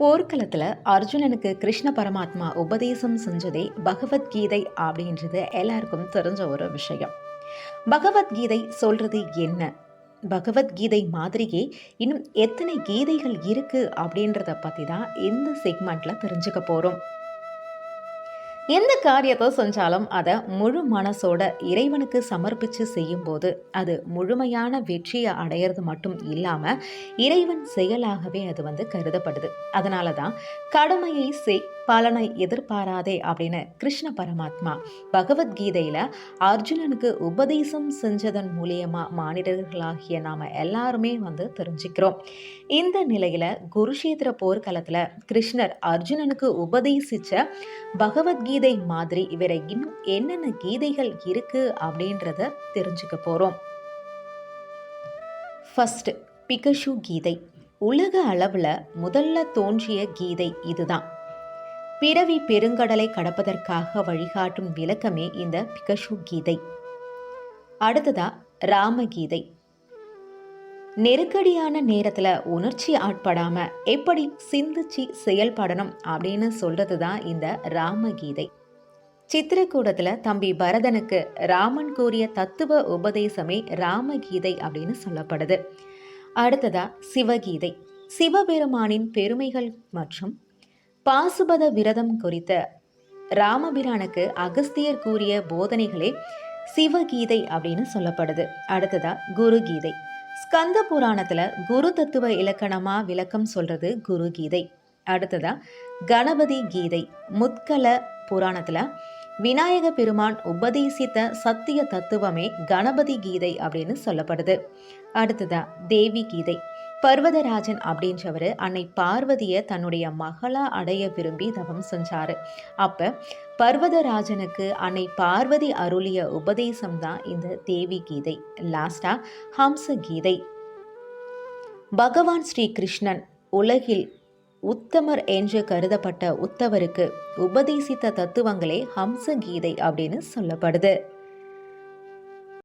போர்க்களத்தில் அர்ஜுனனுக்கு கிருஷ்ண பரமாத்மா உபதேசம் செஞ்சதே பகவத்கீதை அப்படின்றது எல்லாருக்கும் தெரிஞ்ச ஒரு விஷயம். பகவத்கீதை சொல்றது என்ன? பகவத்கீதை மாதிரியே இன்னும் எத்தனை கீதைகள் இருக்கு அப்படின்றத பற்றி தான் இந்த செக்மெண்ட்ல தெரிஞ்சுக்க போகிறோம். எந்த காரியத்தை செஞ்சாலும் அதை முழு மனசோட இறைவனுக்கு சமர்ப்பித்து செய்யும்போது அது முழுமையான வெற்றியை அடையிறது மட்டும் இல்லாமல் இறைவன் செயலாகவே அது கருதப்படுது. அதனால தான் கடமையை செய், பலனை எதிர்பாராதே அப்படின்னு கிருஷ்ண பரமாத்மா பகவத்கீதையில் அர்ஜுனனுக்கு உபதேசம் செஞ்சதன் மூலியமா மானிடர்களாகிய நாம் எல்லாருமே தெரிஞ்சுக்கிறோம். இந்த நிலையில் குருஷேத்திர போர்க்களத்தில் கிருஷ்ணர் அர்ஜுனனுக்கு உபதேசித்த பகவத்கீதை மாதிரி வேற இன்னும் என்னென்ன கீதைகள் இருக்கு அப்படின்றத தெரிஞ்சுக்க போறோம். ஃபர்ஸ்ட், பிகஷு கீதை. உலக அளவுல முதல்ல தோன்றிய கீதை இதுதான். பிறவி பெருங்கடலை கடப்பதற்காக வழிகாட்டும் விளக்கமே இந்த பிகஷு கீதை. அடுத்ததா ராமகீதை. நெருக்கடியான நேரத்துல உணர்ச்சி ஆட்படாம எப்படி சிந்திச்சு செயல்படணும் அப்படின்னு சொல்றதுதான் இந்த ராமகீதை. சித்திரக்கூடத்துல தம்பி பரதனுக்கு ராமன் கூறிய தத்துவ உபதேசமே ராமகீதை அப்படின்னு சொல்லப்படுது. அடுத்ததா சிவகீதை. சிவபெருமானின் பெருமைகள் மற்றும் பாசுபத விரதம் குறித்த ராமபிரானுக்கு அகஸ்தியர் கூறிய போதனைகளே சிவகீதை அப்படின்னு சொல்லப்படுது. அடுத்ததா குருகீதை. ஸ்கந்த புராணத்துல குரு தத்துவ இலக்கணமா விளக்கம் சொல்றது குருகீதை. அடுத்ததா கணபதி கீதை. முத்கல புராணத்துல விநாயக பெருமான் உபதேசித்த சத்திய தத்துவமே கணபதி கீதை அப்படின்னு சொல்லப்படுது. அடுத்ததா தேவி கீதை. பர்வதராஜன் அப்படின்றவர் அன்னை பார்வதியை தன்னுடைய மகளா அடைய விரும்பி தவம் செஞ்சாரு. அப்ப பர்வதராஜனுக்கு அன்னை பார்வதி அருளிய உபதேசம் தான் இந்த தேவி கீதை. லாஸ்டா ஹம்ச கீதை. பகவான் ஸ்ரீ கிருஷ்ணன் உலகில் உத்தமர் என்று கருதப்பட்ட உத்தவருக்கு உபதேசித்த தத்துவங்களே ஹம்ச கீதை அப்படின்னு சொல்லப்படுது.